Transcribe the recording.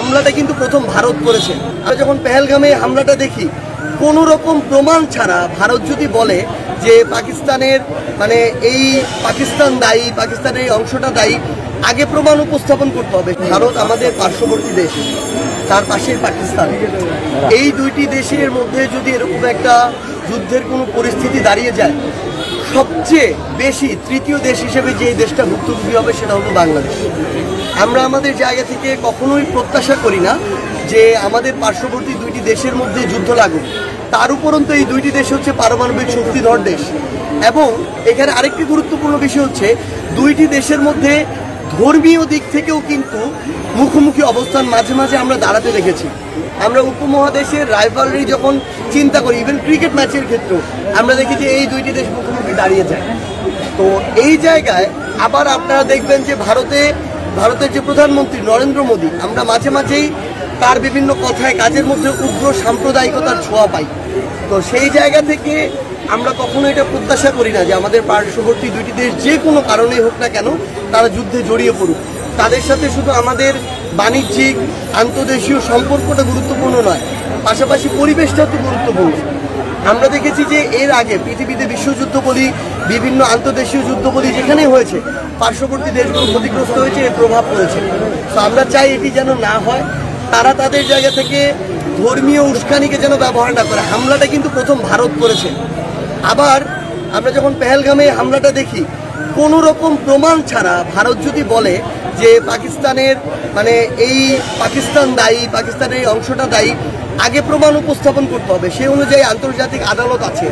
হামলাটা কিন্তু প্রথম ভারত করেছে। আমরা যখন পেহেলগামে হামলাটা দেখি, কোনো রকম প্রমাণ ছাড়া ভারত যদি বলে যে পাকিস্তানের এই পাকিস্তান দায়ী, পাকিস্তানের এই অংশটা দায়ী, আগে প্রমাণ উপস্থাপন করতে হবে। ভারত আমাদের পার্শ্ববর্তী দেশ, তার পাশের পাকিস্তান, এই দুইটি দেশের মধ্যে যদি এরকম একটা যুদ্ধের কোনো পরিস্থিতি দাঁড়িয়ে যায়, সবচেয়ে বেশি তৃতীয় দেশ হিসেবে যে দেশটা ভুক্তভোগী হবে সেটা হলো বাংলাদেশ। আমরা আমাদের জায়গা থেকে কখনোই প্রত্যাশা করি না যে আমাদের পার্শ্ববর্তী দুইটি দেশের মধ্যে যুদ্ধ লাগুক। তার উপরন্তু এই দুইটি দেশ হচ্ছে পারমাণবিক শক্তিধর দেশ, এবং এখানে আরেকটি গুরুত্বপূর্ণ বিষয় হচ্ছে দুইটি দেশের মধ্যে ধর্মীয় দিক থেকেও কিন্তু মুখোমুখি অবস্থান মাঝে মাঝে আমরা দাঁড়াতে দেখেছি। আমরা উপমহাদেশের রাইভালরি যখন চিন্তা করি, ইভেন ক্রিকেট ম্যাচের ক্ষেত্রেও আমরা দেখি যে এই দুইটি দেশ মুখোমুখি দাঁড়িয়ে যায়। তো এই জায়গায় আবার আপনারা দেখবেন যে ভারতের যে প্রধানমন্ত্রী নরেন্দ্র মোদী, আমরা মাঝে মাঝেই তার বিভিন্ন কথায় কাজের মধ্যে উগ্র সাম্প্রদায়িকতার ছোঁয়া পাই। তো সেই জায়গা থেকে আমরা কখনো এটা প্রত্যাশা করি না যে আমাদের পার্শ্ববর্তী দুইটি দেশ যে কোনো কারণেই হোক না কেন তারা যুদ্ধে জড়িয়ে পড়ুক। তাদের সাথে শুধু আমাদের বাণিজ্যিক আন্তর্দেশীয় সম্পর্কটা গুরুত্বপূর্ণ নয়, পাশাপাশি পরিবেশটাও তো গুরুত্বপূর্ণ। আমরা দেখেছি যে এর আগে পৃথিবীতে বিশ্বযুদ্ধ বলি, বিভিন্ন আন্তর্দেশীয় যুদ্ধ বলি, যেখানেই হয়েছে পার্শ্ববর্তী দেশগুলো ক্ষতিগ্রস্ত হয়েছে, এর প্রভাব পড়েছে। তো আমরা চাই এটি যেন না হয়, তারা তাদের জায়গা থেকে ধর্মীয় উস্কানিকে যেন ব্যবহার না করে। হামলাটা কিন্তু প্রথম ভারত করেছে। আবার আমরা যখন পেহেলগামে হামলাটা দেখি, কোনো রকম প্রমাণ ছাড়া ভারত যদি বলে যে পাকিস্তানের এই পাকিস্তান দায়ী, পাকিস্তানের এই অংশটা দায়ী, আগে প্রমাণ উপস্থাপন করতে হবে। সেই অনুযায়ী আন্তর্জাতিক আদালত আছে।